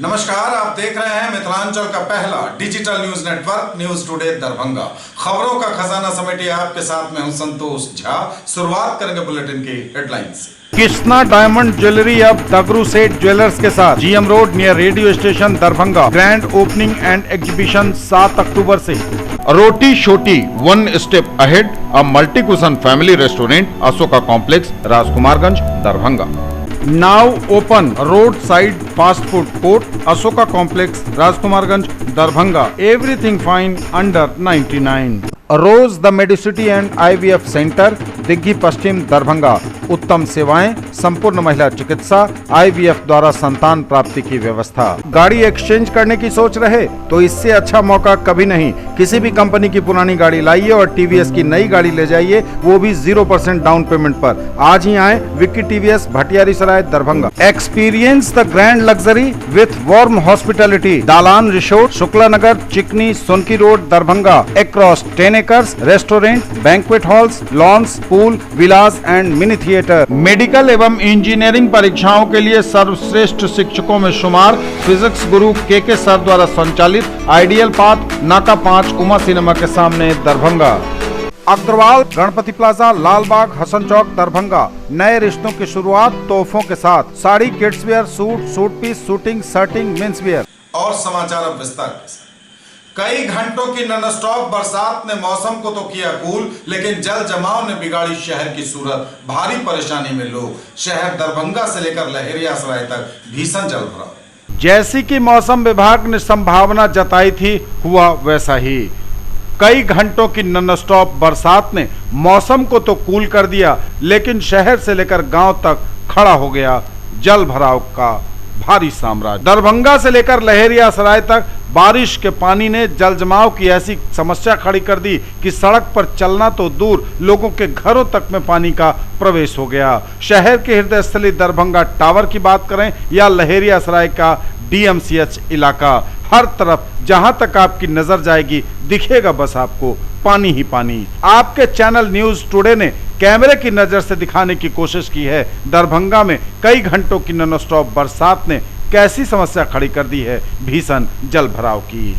नमस्कार, आप देख रहे हैं मिथिलांचल का पहला digital news network news today Darbhanga. खबरों का खजाना समेटिए आपके साथ में हूं संतोष झा। शुरुआत करेंगे बुलेटिन की हेडलाइन से। कृष्णा डायमंड ज्वेलरी अब दगरू सेठ ज्वेलर्स के साथ GM road near radio station Darbhanga. Grand opening and exhibition 7 अक्टूबर से। Roti Chhoti one step ahead a multi cuisine family restaurant Ashoka complex Rajkumarganj Darbhanga. Now open road side fast food court Ashoka complex Rajkumarganj Darbhanga. Everything fine under 99। Rose the medicity and IVF centre Digghi Paschim Darbhanga. उत्तम सेवाएं, संपूर्ण महिला चिकित्सा, IVF द्वारा संतान प्राप्ति की व्यवस्था। गाड़ी एक्सचेंज करने की सोच रहे तो इससे अच्छा मौका कभी नहीं। किसी भी कंपनी की पुरानी गाड़ी लाइए और टीवीएस की नई गाड़ी ले जाइए, वो भी 0% डाउन पेमेंट पर। आज ही आए Vicky TVS Bhatiyari Sarai Darbhanga. Experience the grand luxury with warm hospitality Dalan resort Shukla Nagar Chikni Sonki road Darbhanga. Across 10 acres restaurant, banquet halls, lawns, pool, villas and mini theatre. Medical एवं इंजीनियरिंग परीक्षाओं के लिए सर्वश्रेष्ठ शिक्षकों में शुमार फिजिक्स गुरु के सर द्वारा संचालित आइडियल पाथ नाका 5 उमा सिनेमा के सामने दरभंगा। अग्रवाल गणपति प्लाजा लालबाग हसन चौक दरभंगा। नए रिश्तों की शुरुआत तोहफों के साथ। Sari, kids wear, suit piece, shooting, shirting, mens wear. और समाचार अब विस्तार के साथ। कई घंटों की नॉनस्टॉप बरसात ने मौसम को तो किया कूल, लेकिन जल जमाव ने बिगाड़ी शहर की सूरत। भारी परेशानी में लोग। शहर दरभंगा से लेकर लहेरियासराय तक भीषण जल भराव। जैसी कि मौसम विभाग ने संभावना जताई थी, हुआ वैसा ही। कई घंटों की नॉनस्टॉप बरसात ने मौसम को तो कूल कर दिया, लेकिन शहर से लेकर गांव तक खड़ा हो गया जल भराव का भारी साम्राज्य। दरभंगा से लेकर लहेरियासराय तक बारिश के पानी ने जल जमाव की ऐसी समस्या खड़ी कर दी कि सड़क पर चलना तो दूर, लोगों के घरों तक में पानी का प्रवेश हो गया। शहर के हृदय स्थली दरभंगा टावर की बात करें या लहेरियासराय का डीएमसीएच इलाका, हर तरफ जहां तक आपकी नजर जाएगी दिखेगा बस आपको पानी ही पानी। आपके चैनल न्यूज टुडे ने कैमरे की नजर से दिखाने की कोशिश की है दरभंगा में कई घंटों की नॉनस्टॉप बरसात ने कैसी समस्या खड़ी कर दी है भीषण जल भराव की।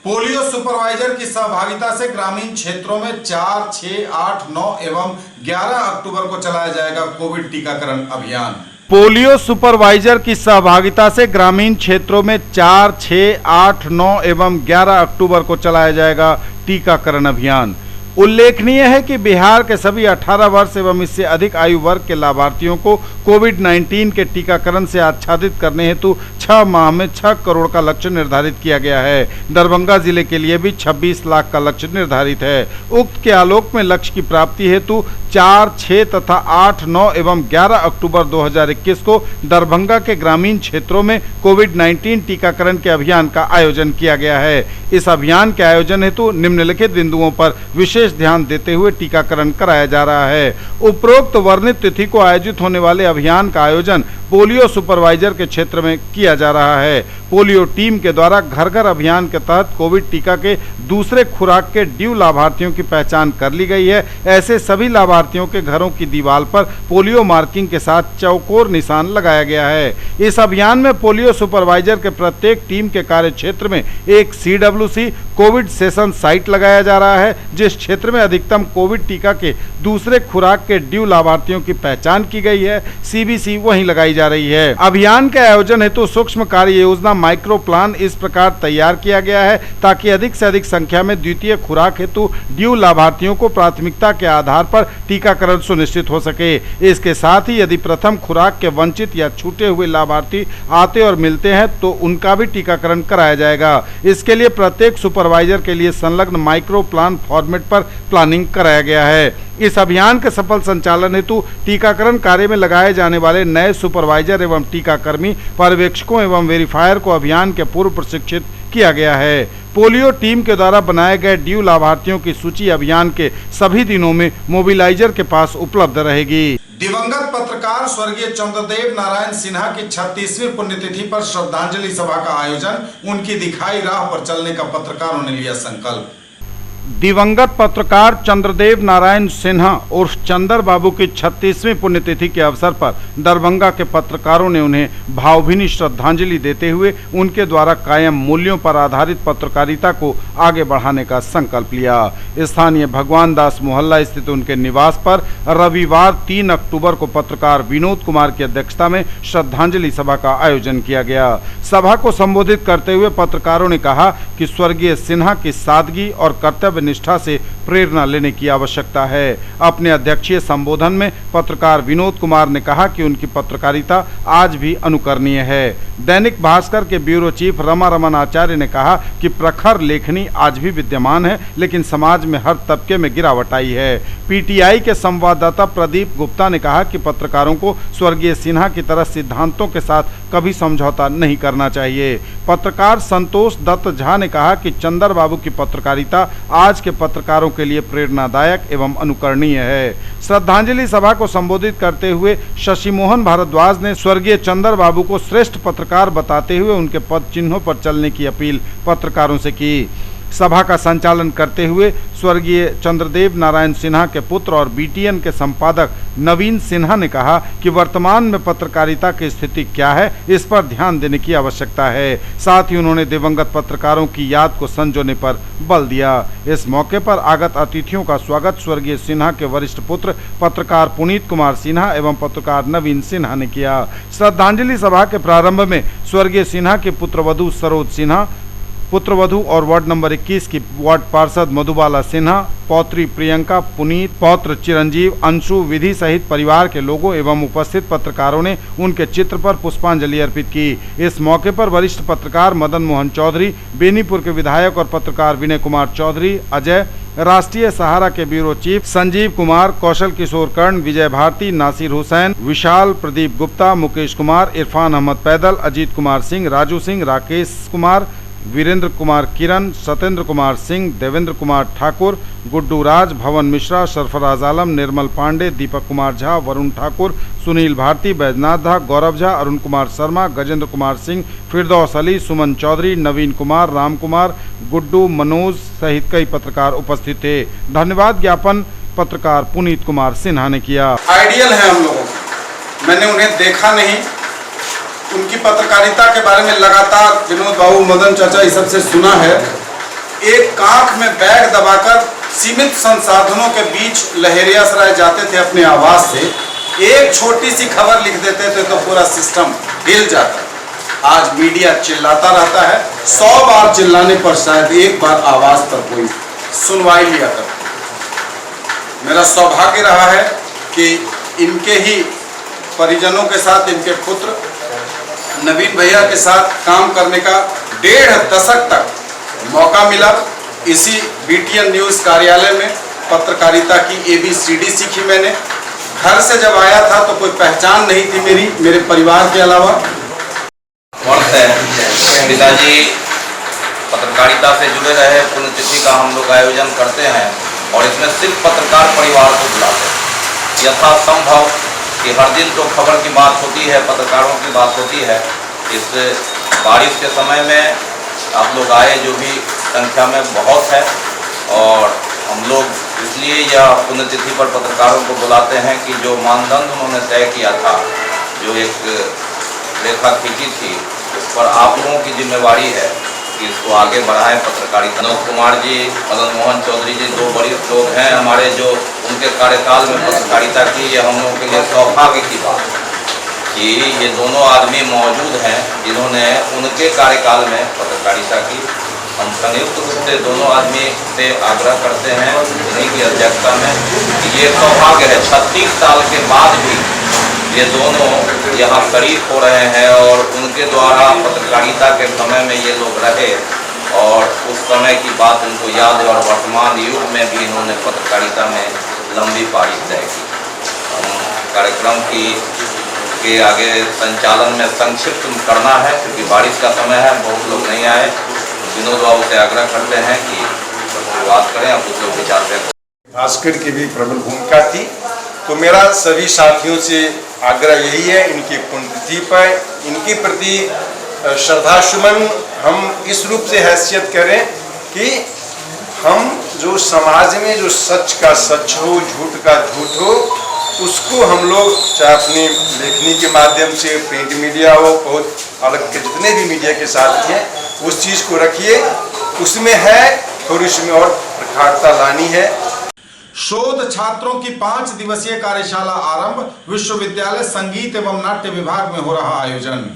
पोलियो सुपरवाइजर की सहभागिता से ग्रामीण क्षेत्रों में 4, 6, 8, 9 एवं 11 अक्टूबर को चलाया जाएगा कोविड टीकाकरण अभियान। पोलियो सुपरवाइजर की सहभागिता से ग्रामीण क्षेत्रों में 4, 6, 8, 9 एवं 11 अक्टूबर को चलाया जाएगा टीकाकरण अभियान। उल्लेखनीय है कि बिहार के सभी 18 वर्ष एवं इससे अधिक आयु वर्ग के लाभार्थियों को कोविड-19 के टीकाकरण से आच्छादित करने हेतु 6 माह में 6 करोड़ का लक्ष्य निर्धारित किया गया है। दरभंगा जिले के लिए भी 26 लाख का लक्ष्य निर्धारित है। उक्त के आलोक में लक्ष्य की प्राप्ति हेतु 4, 6 तथा 8, 9 एवं 11 अक्टूबर 2021 को दरभंगा के ग्रामीण क्षेत्रों में कोविड-19 टीकाकरण के अभियान का आयोजन किया गया है। इस अभियान के आयोजन हेतु निम्नलिखित बिंदुओं पर विशेष ध्यान देते हुए टीकाकरण कराया जा रहा है। उपरोक्त वर्णित तिथि को आयोजित होने वाले अभियान का आयोजन पोलियो सुपरवाइजर के क्षेत्र में किया जा रहा है। पोलियो टीम के द्वारा घर घर अभियान के तहत कोविड टीका के दूसरे खुराक के ड्यू लाभार्थियों की पहचान कर ली गई है। ऐसे सभी लाभार्थियों के घरों की दीवार पर पोलियो मार्किंग के साथ चौकोर निशान लगाया गया है। इस अभियान में पोलियो सुपरवाइजर के प्रत्येक टीम के कार्य क्षेत्र में एक CWC कोविड सेशन साइट लगाया जा रहा है। जिस क्षेत्र में अधिकतम कोविड टीका के दूसरे खुराक के ड्यू लाभार्थियों की पहचान की गई है, CBC वहीं लगाई जा रही है। अभियान के आयोजन हेतु सूक्ष्म कार्य योजना माइक्रो प्लान इस प्रकार तैयार किया गया है ताकि अधिक से अधिक संख्या में द्वितीय खुराक हेतु ड्यू लाभार्थियों को प्राथमिकता के आधार पर टीकाकरण सुनिश्चित हो सके। इसके साथ ही यदि प्रथम खुराक के वंचित या छूटे हुए लाभार्थी आते और मिलते हैं तो उनका भी टीकाकरण कराया जाएगा। इसके लिए प्रत्येक सुपरवाइजर के लिए संलग्न माइक्रो प्लान फॉर्मेट पर प्लानिंग कराया गया है। इस अभियान के सफल संचालन हेतु टीकाकरण कार्य में लगाए जाने वाले नए सुपरवाइजर एवं टीकाकर्मी पर्यवेक्षकों एवं वेरीफायर को अभियान के पूर्व प्रशिक्षित किया गया है। पोलियो टीम के द्वारा बनाए गए ड्यू लाभार्थियों की सूची अभियान के सभी दिनों में मोबिलाइजर के पास उपलब्ध रहेगी। दिवंगत पत्रकार स्वर्गीय चंद्रदेव नारायण सिन्हा की 36वीं पुण्यतिथि पर श्रद्धांजलि सभा का आयोजन, उनकी दिखाई राह पर चलने का पत्रकारों ने लिया संकल्प। दिवंगत पत्रकार चंद्रदेव नारायण सिन्हा उर्फ चंदर बाबू की 36वीं पुण्यतिथि के अवसर पर दरभंगा के पत्रकारों ने उन्हें भावभीनी श्रद्धांजलि देते हुए उनके द्वारा कायम मूल्यों पर आधारित पत्रकारिता को आगे बढ़ाने का संकल्प लिया। स्थानीय भगवान दास मोहल्ला स्थित उनके निवास पर रविवार 3 अक्टूबर को पत्रकार विनोद कुमार की अध्यक्षता में श्रद्धांजलि सभा का आयोजन किया गया। सभा को संबोधित करते हुए पत्रकारों ने कहा कि स्वर्गीय सिन्हा की सादगी और कर्तव्य निष्ठा से प्रेरणा लेने की आवश्यकता है। अपने अध्यक्षीय संबोधन में पत्रकार विनोद कुमार ने कहा कि उनकी पत्रकारिता आज भी अनुकरणीय है। दैनिक भास्कर के ब्यूरो चीफ रमा रमन आचार्य ने कहा कि प्रखर लेखनी आज भी विद्यमान है, लेकिन समाज में हर तबके में गिरावट आई है। पीटीआई के संवाददाता प्रदीप गुप्ता ने कहा कि पत्रकारों को स्वर्गीय सिन्हा की तरह सिद्धांतों के साथ कभी समझौता नहीं करना चाहिए। पत्रकार संतोष दत्त झा ने कहा कि चंदर बाबू की पत्रकारिता आज के पत्रकारों के लिए प्रेरणादायक एवं अनुकरणीय है। श्रद्धांजलि सभा को संबोधित करते हुए शशि मोहन भारद्वाज ने स्वर्गीय चंदर बाबू को श्रेष्ठ पत्रकार बताते हुए उनके पद चिन्हों पर चलने की अपील पत्रकारों से की। सभा का संचालन करते हुए स्वर्गीय चंद्रदेव नारायण सिन्हा के पुत्र और BTN के संपादक नवीन सिन्हा ने कहा कि वर्तमान में पत्रकारिता की स्थिति क्या है, इस पर ध्यान देने की आवश्यकता है। साथ ही उन्होंने दिवंगत पत्रकारों की याद को संजोने पर बल दिया। इस मौके पर आगत अतिथियों का स्वागत स्वर्गीय सिन्हा के वरिष्ठ पुत्र पत्रकार पुनीत कुमार सिन्हा एवं पत्रकार नवीन सिन्हा ने किया। श्रद्धांजलि सभा के प्रारंभ में स्वर्गीय सिन्हा के पुत्रवधू सरोज सिन्हा, पुत्रवधू और वार्ड नंबर 21 की वार्ड पार्षद मधुबाला सिन्हा, पौत्री प्रियंका, पुनीत, पौत्र चिरंजीव, अंशु, विधि सहित परिवार के लोगों एवं उपस्थित पत्रकारों ने उनके चित्र पर पुष्पांजलि अर्पित की। इस मौके पर वरिष्ठ पत्रकार मदन मोहन चौधरी, बेनीपुर के विधायक और पत्रकार विनय कुमार चौधरी, अजय, राष्ट्रीय सहारा के ब्यूरो चीफ संजीव कुमार, कौशल किशोर कर्ण, विजय भारती, नासिर हुसैन, विशाल, प्रदीप गुप्ता, मुकेश कुमार, इरफान अहमद पैदल, अजीत कुमार सिंह, राजू सिंह, राकेश कुमार, वीरेंद्र कुमार किरण, सत्येंद्र कुमार सिंह, देवेंद्र कुमार ठाकुर, गुड्डू राज, भवन मिश्रा, सरफराज आलम, निर्मल पांडे, दीपक कुमार झा, वरुण ठाकुर, सुनील भारती, बैजनाथ झा, गौरव झा, अरुण कुमार शर्मा, गजेंद्र कुमार सिंह, फिरदौस अली, सुमन चौधरी, नवीन कुमार, राम कुमार, गुड्डू, मनोज सहित कई पत्रकार उपस्थित थे। धन्यवाद ज्ञापन पत्रकार पुनीत कुमार सिन्हा ने किया। आइडियल है हम लोगों को, मैंने उन्हें देखा नहीं, उनकी पत्रकारिता के बारे में लगातार विनोद बाबू, मदन चाचा, इस सब से सुना है, एक कांख में बैग दबाकर सीमित संसाधनों के बीच लहेरियासराय जाते थे अपने आवाज से, एक छोटी सी खबर लिख देते थे तो पूरा सिस्टम हिल जाता। आज मीडिया चिल्लाता रहता है, 100 बार चिल्लाने पर शायद एक बार आवाज पर कोई सुनवाई लिया करता। मेरा सौभाग्य रहा है कि इनके ही परिजनों के साथ, इनके पुत्र नवीन भैया के साथ काम करने का 1.5 दशक तक मौका मिला। इसी BTN न्यूज़ कार्यालय में पत्रकारिता की ABCD सीखी मैंने। घर से जब आया था तो कोई पहचान नहीं थी मेरे परिवार के अलावा। वर्ष है पिताजी पत्रकारिता से जुड़े रहे, पुण्यतिथि का हम लोग आयोजन करते हैं और इसमें सिर्फ पत्रकार परिवार को बुलाते हैं। यथासंभव कि हर दिन तो खबर की बात होती है, पत्रकारों की बात होती है। इस बारिश के समय में आप लोग आए, जो भी संख्या में बहुत है, और हम लोग इसलिए यह पुण्यतिथि पर पत्रकारों को बुलाते हैं कि जो मानदंड उन्होंने तय किया था, जो एक रेखा खींची थी, उस पर आप लोगों की जिम्मेवारी है कि इसको आगे बढ़ाएं। पत्रकारिता मनोज कुमार जी, मदन मोहन चौधरी जी 2 वरिष्ठ लोग हैं हमारे, जो उनके कार्यकाल में पत्रकारिता की। ये हम लोगों के लिए सौभाग्य की बात है कि ये दोनों आदमी मौजूद हैं जिन्होंने उनके कार्यकाल में पत्रकारिता की। हम संयुक्त रूप से दोनों आदमी से आग्रह करते हैं इन्हीं की अध्यक्षता में कि ये सौभाग्य है 36 साल के बाद भी ये दोनों यहाँ शरीक हो रहे हैं, और उनके द्वारा पत्रकारिता के समय में ये लोग रहे और उस समय की बात उनको याद है, और वर्तमान युग में भी इन्होंने पत्रकारिता में लंबी पारी तय की। कार्यक्रम के आगे संचालन में संक्षिप्त करना है क्योंकि बारिश का समय है, बहुत लोग नहीं आए। विनोद बाबू से आग्रह करते हैं कि शुरुआत करें, आप कुछ लोग विचार दें। भास्कर की भी प्रबल भूमिका थी, तो मेरा सभी साथियों से आग्रह यही है, इनकी पुण्यतिथि पर इनके प्रति श्रद्धा सुमन हम इस रूप से हैसियत करें कि हम जो समाज में जो सच का सच हो, झूठ का झूठ हो, उसको हम लोग चाहे अपनी लेखनी के माध्यम से, प्रिंट मीडिया हो, बहुत अलग के जितने भी मीडिया के साथ हैं, उस चीज़ को रखिए। उसमें है थोड़ी सी और प्रखरता लानी है। शोध छात्रों की 5 दिवसीय कार्यशाला आरंभ, विश्वविद्यालय संगीत एवं नाट्य विभाग में हो रहा आयोजन।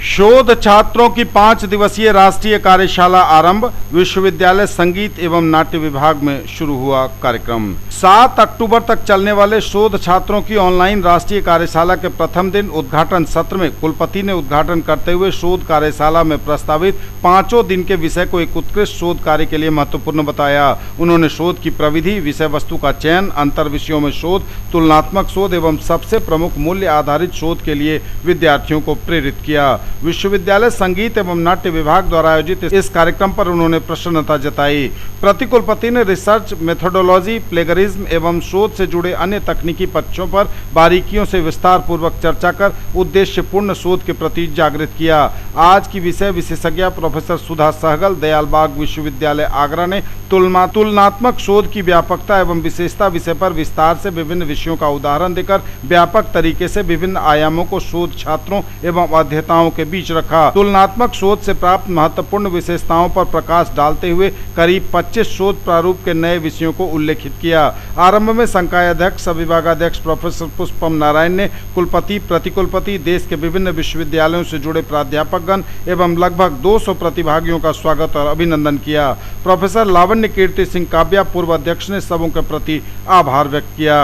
शोध छात्रों की 5 दिवसीय राष्ट्रीय कार्यशाला आरंभ, विश्वविद्यालय संगीत एवं नाट्य विभाग में शुरू हुआ कार्यक्रम। 7 अक्टूबर तक चलने वाले शोध छात्रों की ऑनलाइन राष्ट्रीय कार्यशाला के प्रथम दिन उद्घाटन सत्र में कुलपति ने उद्घाटन करते हुए शोध कार्यशाला में प्रस्तावित 5 दिन के विषय को एक उत्कृष्ट शोध कार्य के लिए महत्वपूर्ण बताया। उन्होंने शोध की प्रविधि, विषय वस्तु का चयन, अंतर विषयों में शोध, तुलनात्मक शोध एवं सबसे प्रमुख मूल्य आधारित शोध के लिए विद्यार्थियों को प्रेरित किया। विश्वविद्यालय संगीत एवं नाट्य विभाग द्वारा आयोजित इस कार्यक्रम पर उन्होंने प्रसन्नता जताई। प्रतिकुलपति ने रिसर्च मेथोडोलॉजी, प्लेगरिज्म एवं शोध से जुड़े अन्य तकनीकी पक्षों पर बारीकियों से विस्तार पूर्वक चर्चा कर उद्देश्यपूर्ण शोध के प्रति जागृत किया। आज की विषय विशेषज्ञ प्रोफेसर सुधा सहगल, दयालबाग विश्वविद्यालय आगरा ने तुलनात्मक शोध की व्यापकता एवं विशेषता विषय पर विस्तार से विभिन्न विषयों का उदाहरण देकर व्यापक तरीके से विभिन्न आयामों को शोध छात्रों एवं अध्येताओं के बीच रखा। तुलनात्मक शोध से प्राप्त महत्वपूर्ण विशेषताओं पर प्रकाश डालते हुए करीब 25 शोध प्रारूप के नए विषयों को उल्लेखित किया। आरंभ में संकाय अध्यक्ष, विभागाध्यक्ष प्रोफेसर पुष्पम नारायण ने कुलपति, प्रतिकुलपति, देश के विभिन्न विश्वविद्यालयों से जुड़े प्राध्यापकगण एवं लगभग 200 प्रतिभागियों का स्वागत और अभिनंदन किया। प्रोफेसर लावण्य कीर्ति सिंह काव्या, पूर्व अध्यक्ष, ने सबों के प्रति आभार व्यक्त किया।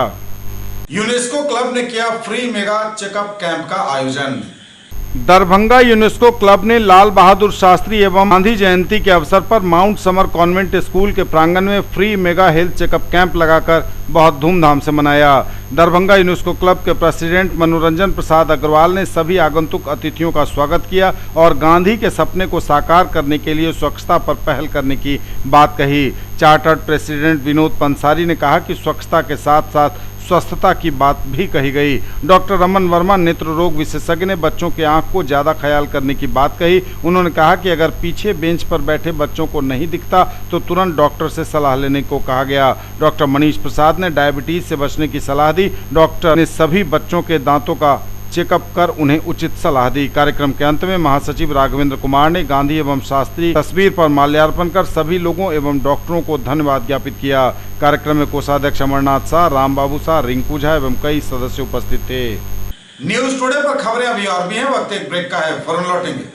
यूनेस्को क्लब ने किया फ्री मेगा चेकअप कैंप का आयोजन। दरभंगा यूनेस्को क्लब ने लाल बहादुर शास्त्री एवं गांधी जयंती के अवसर पर माउंट समर कॉन्वेंट स्कूल के प्रांगण में free mega health checkup camp लगाकर बहुत धूमधाम से मनाया। दरभंगा यूनेस्को क्लब के प्रेसिडेंट मनोरंजन प्रसाद अग्रवाल ने सभी आगंतुक अतिथियों का स्वागत किया और गांधी के सपने को साकार करने के लिए स्वच्छता पर पहल करने की बात कही। चार्टर्ड प्रेसिडेंट विनोद पंसारी ने कहा कि स्वच्छता के साथ साथ स्वस्थता की बात भी कही गई। डॉक्टर रमन वर्मा, नेत्र रोग विशेषज्ञ, ने बच्चों के आंख को ज़्यादा ख्याल करने की बात कही। उन्होंने कहा कि अगर पीछे बेंच पर बैठे बच्चों को नहीं दिखता तो तुरंत डॉक्टर से सलाह लेने को कहा गया। डॉक्टर मनीष प्रसाद ने डायबिटीज से बचने की सलाह दी। डॉक्टर ने सभी बच्चों के दांतों का चेकअप कर उन्हें उचित सलाह दी। कार्यक्रम के अंत में महासचिव राघवेंद्र कुमार ने गांधी एवं शास्त्री तस्वीर पर माल्यार्पण कर सभी लोगों एवं डॉक्टरों को धन्यवाद ज्ञापित किया। कार्यक्रम में कोषाध्यक्ष अमरनाथ शाह, रामबाबू शाह, रिंकू झा एवं कई सदस्य उपस्थित थे। न्यूज टुडे पर खबरें अभी और भी हैं, वक्त एक ब्रेक का है, फौरन लौटेंगे।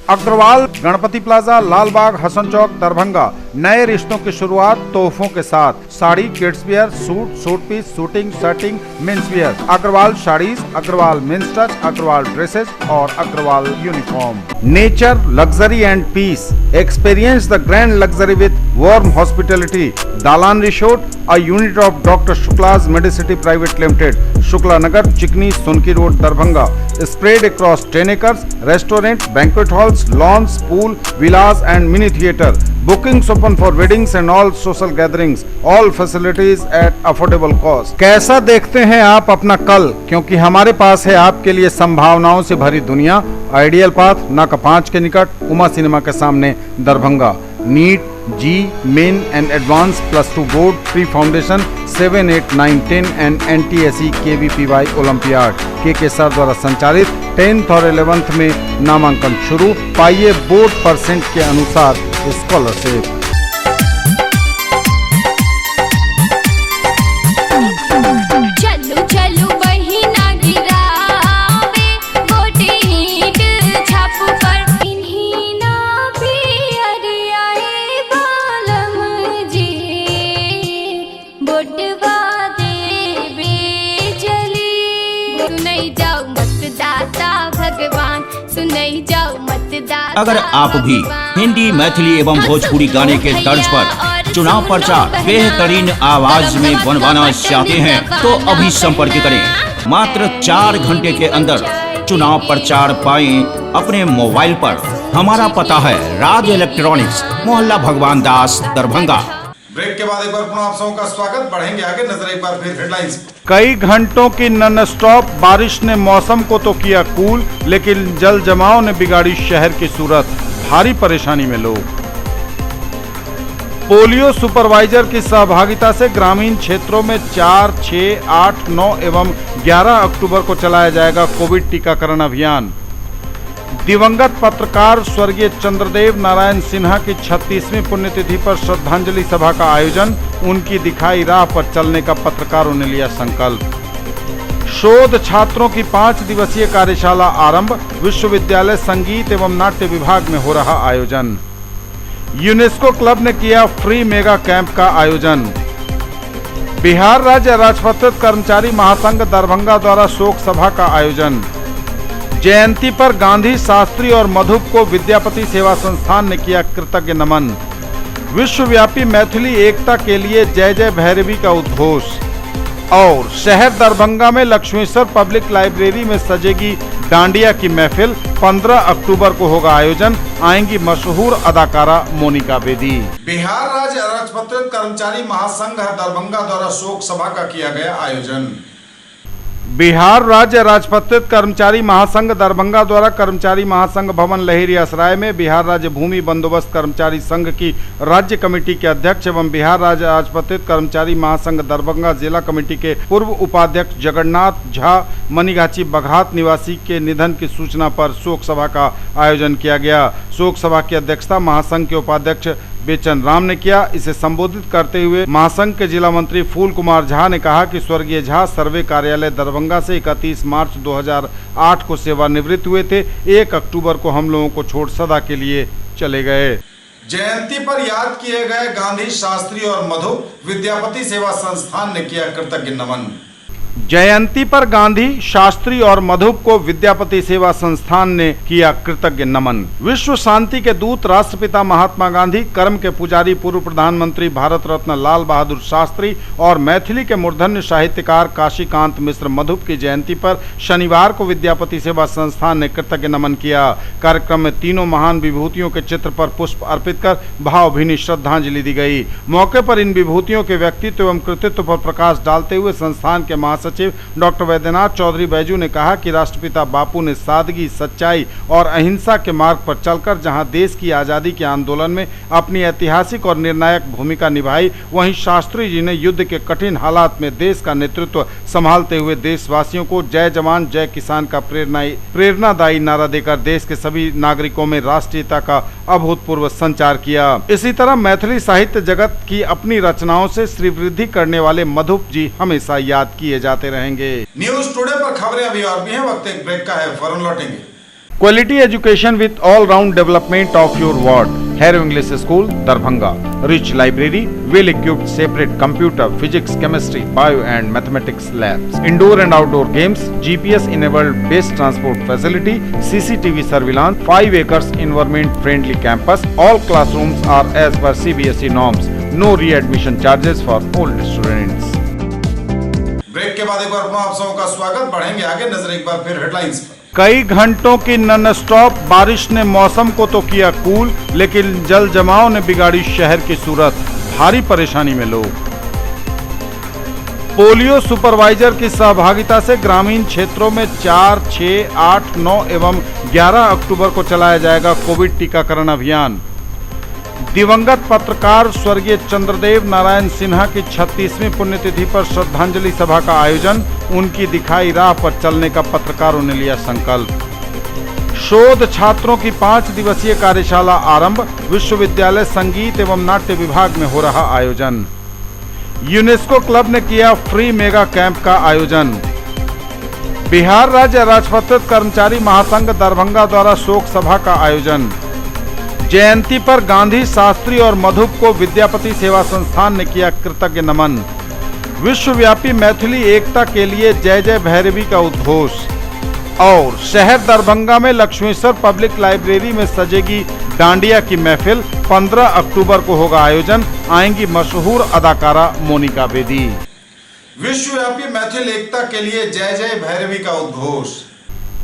अग्रवाल गणपति प्लाजा, लालबाग, हसन चौक, दरभंगा। नए रिश्तों की शुरुआत तोहफों के साथ। Sari, kids wear, suit, suit piece, shooting, shirting, men's wear. Agrawal sarees, Agrawal men's touch, Agrawal dresses और Agrawal uniform. Nature, luxury and peace. Experience the grand luxury with warm hospitality. Dalan resort, a unit of doctor Shukla's medicity private limited, Shukla Nagar, Chikni, Sonki road, Darbhanga. Spread across 10 acres, restaurant, banquet halls, lawns, pool, villas and mini theatre. Bookings open for weddings and all social gatherings. All facilities at affordable cost. कैसा देखते हैं आप अपना कल, क्योंकि हमारे पास है आपके लिए संभावनाओं से भरी दुनिया। आइडियल पाथ, नाका 5 के निकट, उमा सिनेमा के सामने, Darbhanga. NEET, JEE, main and advance +2 board, pre foundation 7, 8, 9, 10 and NTSE KVPY olympiad के सर द्वारा संचालित 10th और 11th में नामांकन शुरू। पाइए बोर्ड परसेंट के अनुसार स्कॉलरशिप। चलू चलू बहिना गिरावे गोटे ईंट छाप पर इन्हीं ना पियर आए बालम जी बोटवा देवे चली। सुनई जाओ मतदाता भगवान, सुनई जाओ मतदाता। अगर आप भी हिंदी, मैथिली एवं भोजपुरी गाने के तर्ज पर चुनाव प्रचार बेहतरीन आवाज में बनवाना चाहते हैं तो अभी संपर्क करें। मात्र 4 घंटे के अंदर चुनाव प्रचार पाएं अपने मोबाइल पर। हमारा पता है राज इलेक्ट्रॉनिक्स, मोहल्ला भगवान दास, दरभंगा। ब्रेक के बाद एक बार पुनः आप सबों का स्वागत। बढ़ेंगे आगे, नजर एक बार फिर हेडलाइंस। कई घंटों की नॉन स्टॉप बारिश ने मौसम को तो किया कूल, लेकिन जल जमाव ने बिगाड़ी शहर की सूरत। भारी परेशानी में लोग। पोलियो सुपरवाइजर की सहभागिता से ग्रामीण क्षेत्रों में 4, 6, 8, 9 एवं 11 अक्टूबर को चलाया जाएगा कोविड टीकाकरण अभियान। दिवंगत पत्रकार स्वर्गीय चंद्रदेव नारायण सिन्हा की 36वीं पुण्यतिथि पर श्रद्धांजलि सभा का आयोजन। उनकी दिखाई राह पर चलने का पत्रकारों ने लिया संकल्प। शोध छात्रों की 5 दिवसीय कार्यशाला आरंभ। विश्वविद्यालय संगीत एवं नाट्य विभाग में हो रहा आयोजन। यूनेस्को क्लब ने किया फ्री मेगा कैंप का आयोजन। बिहार राज्य राजपत्रित कर्मचारी महासंघ दरभंगा द्वारा शोक सभा का आयोजन। जयंती पर गांधी, शास्त्री और मधुप को विद्यापति सेवा संस्थान ने किया कृतज्ञ नमन। विश्वव्यापी मैथिली एकता के लिए जय जय भैरवी का उद्घोष। और शहर दरभंगा में लक्ष्मेश्वर पब्लिक लाइब्रेरी में सजेगी डांडिया की महफिल। 15 अक्टूबर को होगा आयोजन। आएंगी मशहूर अदाकारा मोनिका बेदी। बिहार राज्य राजपत्रित कर्मचारी महासंघ दरभंगा द्वारा शोक सभा का किया गया आयोजन। बिहार राज्य राजपत्रित कर्मचारी महासंघ दरभंगा द्वारा कर्मचारी महासंघ भवन लहेरी असराय में बिहार राज्य भूमि बंदोबस्त कर्मचारी संघ की राज्य कमेटी के अध्यक्ष एवं बिहार राज्य राजपत्रित कर्मचारी महासंघ दरभंगा जिला कमेटी के पूर्व उपाध्यक्ष जगन्नाथ झा मनीगाछी बघात निवासी के निधन की सूचना पर शोक सभा का आयोजन किया गया। शोक सभा की अध्यक्षता महासंघ के उपाध्यक्ष बेचन राम ने किया। इसे संबोधित करते हुए महासंघ के जिला मंत्री फूल कुमार झा ने कहा कि स्वर्गीय झा सर्वे कार्यालय दरभंगा से 31 मार्च 2008 को सेवानिवृत्त हुए थे। 1 अक्टूबर को हम लोगों को छोड़ सदा के लिए चले गए। जयंती पर याद किए गए गांधी, शास्त्री और मधु। विद्यापति सेवा संस्थान ने किया कृतज्ञ नमन। जयंती पर गांधी, शास्त्री और मधुप को विद्यापति सेवा संस्थान ने किया कृतज्ञ नमन। विश्व शांति के दूत राष्ट्रपिता महात्मा गांधी, कर्म के पुजारी पूर्व प्रधानमंत्री भारत रत्न लाल बहादुर शास्त्री और मैथिली के मूर्धन्य साहित्यकार काशीकांत मिश्र मधुप की जयंती पर शनिवार को विद्यापति सेवा संस्थान ने कृतज्ञ नमन किया। कार्यक्रम में तीनों महान विभूतियों के चित्र पर पुष्प अर्पित कर भावभीनी श्रद्धांजलि दी गई। मौके पर इन विभूतियों के व्यक्तित्व एवं कृतित्व पर प्रकाश डालते हुए संस्थान के महासचिव डॉक्टर वैद्यनाथ चौधरी बैजू ने कहा कि राष्ट्रपिता बापू ने सादगी, सच्चाई और अहिंसा के मार्ग पर चलकर जहां देश की आजादी के आंदोलन में अपनी ऐतिहासिक और निर्णायक भूमिका निभाई, वहीं शास्त्री जी ने युद्ध के कठिन हालात में देश का नेतृत्व संभालते हुए देशवासियों को जय जवान जय किसान का प्रेरणादायी नारा देकर देश के सभी नागरिकों में राष्ट्रीयता का अभूतपूर्व संचार किया। इसी तरह मैथिली साहित्य जगत की अपनी रचनाओं से श्रीवृद्धि करने वाले मधुप जी हमेशा याद किए जाते रहेंगे। न्यूज टुडे पर खबरें अभी और भी हैं, वक्त एक ब्रेक का है, फौरन लौटेंगे। Quality education with all round development of your ward. Harrow English school Darbhanga, rich library, well equipped separate computer, physics, chemistry, bio and mathematics labs, indoor and outdoor games, GPS enabled based transport facility, CCTV surveillance, 5 acres environment friendly campus. All classrooms are as per CBSE norms. No re-admission charges for old students. Break के बाद एक बार आप सबों का स्वागत। बढ़ेंगे आगे, नजर एक बार फिर हेडलाइंस पर। कई घंटों की नॉन स्टॉप बारिश ने मौसम को तो किया कूल, लेकिन जल जमाव ने बिगाड़ी शहर की सूरत। भारी परेशानी में लोग। पोलियो सुपरवाइजर की सहभागिता से ग्रामीण क्षेत्रों में 4, 6, 8, 9 एवं 11 अक्टूबर को चलाया जाएगा कोविड टीकाकरण अभियान। दिवंगत पत्रकार स्वर्गीय चंद्रदेव नारायण सिन्हा की 36वीं पुण्यतिथि पर श्रद्धांजलि सभा का आयोजन। उनकी दिखाई राह पर चलने का पत्रकारों ने लिया संकल्प। शोध छात्रों की 5 दिवसीय कार्यशाला आरंभ। विश्वविद्यालय संगीत एवं नाट्य विभाग में हो रहा आयोजन। यूनेस्को क्लब ने किया फ्री मेगा कैंप का आयोजन। बिहार राज्य राजपत्रित कर्मचारी महासंघ दरभंगा द्वारा शोक सभा का आयोजन। जयंती पर गांधी, शास्त्री और मधुप को विद्यापति सेवा संस्थान ने किया कृतज्ञ नमन। विश्वव्यापी मैथिली एकता के लिए जय जय भैरवी का उद्घोष। और शहर दरभंगा में लक्ष्मीश्वर पब्लिक लाइब्रेरी में सजेगी डांडिया की महफिल। 15 अक्टूबर को होगा आयोजन। आएंगी मशहूर अदाकारा मोनिका बेदी। विश्वव्यापी मैथिल एकता के लिए जय जय भैरवी का उद्घोष।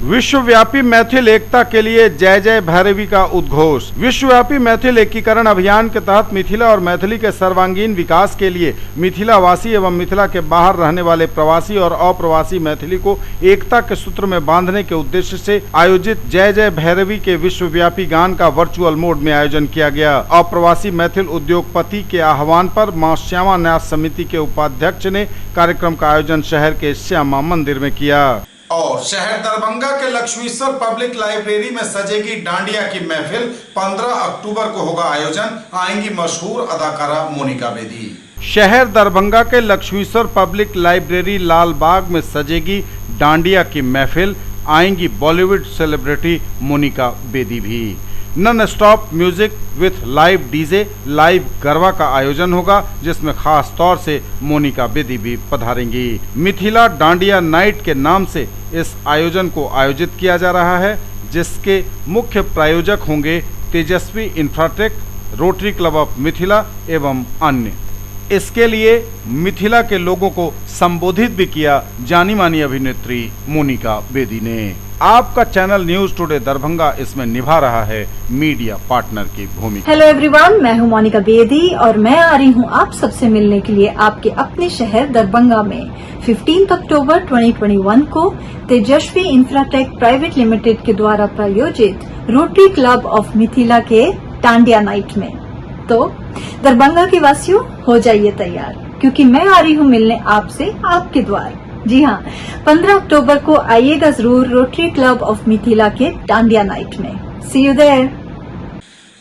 विश्वव्यापी मैथिल एकता के लिए जय जय भैरवी का उद्घोष। विश्वव्यापी मैथिल एकीकरण अभियान के तहत मिथिला और मैथिली के सर्वांगीण विकास के लिए मिथिलावासी एवं मिथिला के बाहर रहने वाले प्रवासी और अप्रवासी मैथिली को एकता के सूत्र में बांधने के उद्देश्य से आयोजित जय जय भैरवी के विश्वव्यापी गान का वर्चुअल मोड में आयोजन किया गया। अप्रवासी मैथिल उद्योगपति के आह्वान पर मां श्यामा न्यास समिति के उपाध्यक्ष ने कार्यक्रम का आयोजन शहर के श्यामा मंदिर में किया। और शहर दरभंगा के लक्ष्मीश्वर पब्लिक लाइब्रेरी में सजेगी डांडिया की महफिल। 15 अक्टूबर को होगा आयोजन। आएंगी मशहूर अदाकारा मोनिका बेदी। शहर दरभंगा के लक्ष्मीश्वर पब्लिक लाइब्रेरी लाल बाग में सजेगी डांडिया की महफिल। आएंगी बॉलीवुड सेलिब्रिटी मोनिका बेदी भी। Non stop music with live DJ, live garba का आयोजन होगा, जिसमें खास तौर से मोनिका बेदी भी पधारेंगी। मिथिला डांडिया नाइट के नाम से इस आयोजन को आयोजित किया जा रहा है, जिसके मुख्य प्रायोजक होंगे Tejashwi infratech, rotary club of Mithila एवं अन्य। इसके लिए मिथिला के लोगों को संबोधित भी किया जानी मानी अभिनेत्री मोनिका बेदी ने। आपका चैनल न्यूज टुडे दरभंगा इसमें निभा रहा है मीडिया पार्टनर की भूमिका। हेलो एवरीवन, मैं हूं मोनिका बेदी और मैं आ रही हूं आप सबसे मिलने के लिए आपके अपने शहर दरभंगा में 15 अक्टूबर 2021 को तेजस्वी इंफ्राटेक प्राइवेट लिमिटेड के द्वारा प्रायोजित रोटरी क्लब ऑफ मिथिला के डांडिया नाइट में। तो दरभंगा के वासियों हो जाइए तैयार, क्योंकि मैं आ रही हूं मिलने आपसे आपके द्वार। जी हाँ, 15 अक्टूबर को आइएगा जरूर रोटरी क्लब ऑफ मिथिला के डांडिया नाइट में। सी यू देयर।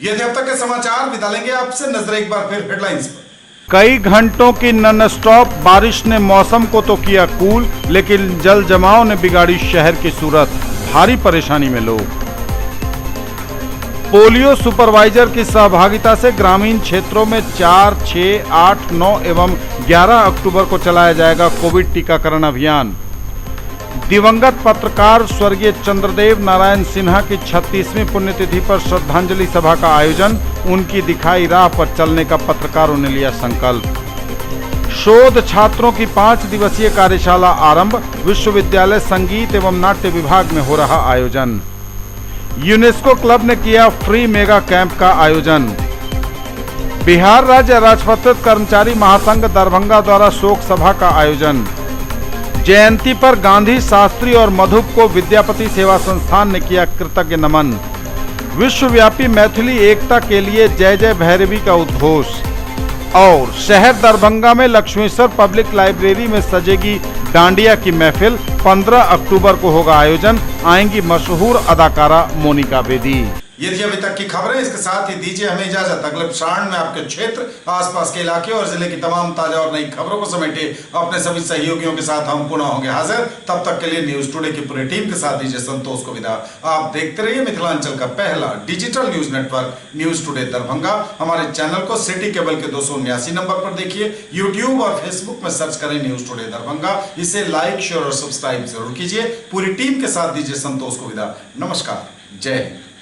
ये थे अब तक के समाचार। विदा लेंगे आपसे, नजर एक बार फिर हेडलाइंस पर। कई घंटों की नॉन स्टॉप बारिश ने मौसम को तो किया कूल, लेकिन जल जमाव ने बिगाड़ी शहर की सूरत। भारी परेशानी में लोग। पोलियो सुपरवाइजर की सहभागिता से ग्रामीण क्षेत्रों में 4, 6, 8, 9 एवं 11 अक्टूबर को चलाया जाएगा कोविड टीकाकरण अभियान। दिवंगत पत्रकार स्वर्गीय चंद्रदेव नारायण सिन्हा की 36वीं पुण्यतिथि पर श्रद्धांजलि सभा का आयोजन। उनकी दिखाई राह पर चलने का पत्रकारों ने लिया संकल्प। शोध छात्रों की 5 दिवसीय कार्यशाला आरंभ। विश्वविद्यालय संगीत एवं नाट्य विभाग में हो रहा आयोजन। यूनेस्को क्लब ने किया फ्री मेगा कैंप का आयोजन। बिहार राज्य राजपत्रित कर्मचारी महासंघ दरभंगा द्वारा शोक सभा का आयोजन। जयंती पर गांधी, शास्त्री और मधुप को विद्यापति सेवा संस्थान ने किया कृतज्ञ नमन। विश्वव्यापी मैथिली एकता के लिए जय जय भैरवी का उद्घोष। और शहर दरभंगा में लक्ष्मेश्वर पब्लिक लाइब्रेरी में सजेगी डांडिया की महफिल। 15 अक्टूबर को होगा आयोजन। आएंगी मशहूर अदाकारा मोनिका बेदी। ये थी अभी तक की खबरें। इसके साथ ही दीजिए हमें इजाजत। अगले क्षण में आपके क्षेत्र, आसपास के इलाके और जिले की तमाम ताजा और नई खबरों को समेटे अपने सभी सहयोगियों के साथ हम पुनः होंगे हाजिर। तब तक के लिए न्यूज टुडे की पूरी टीम के साथ दीजिए संतोष को विदा। आप देखते रहिए मिथिलांचल का पहला digital news network news today Darbhanga. हमारे चैनल को सिटी केबल के 279 नंबर पर देखिए। यूट्यूब और फेसबुक में सर्च करें न्यूज टुडे दरभंगा। इसे लाइक, शेयर और सब्सक्राइब जरूर कीजिए। पूरी टीम के साथ दीजिए संतोष को विदा। नमस्कार, जय हिंद।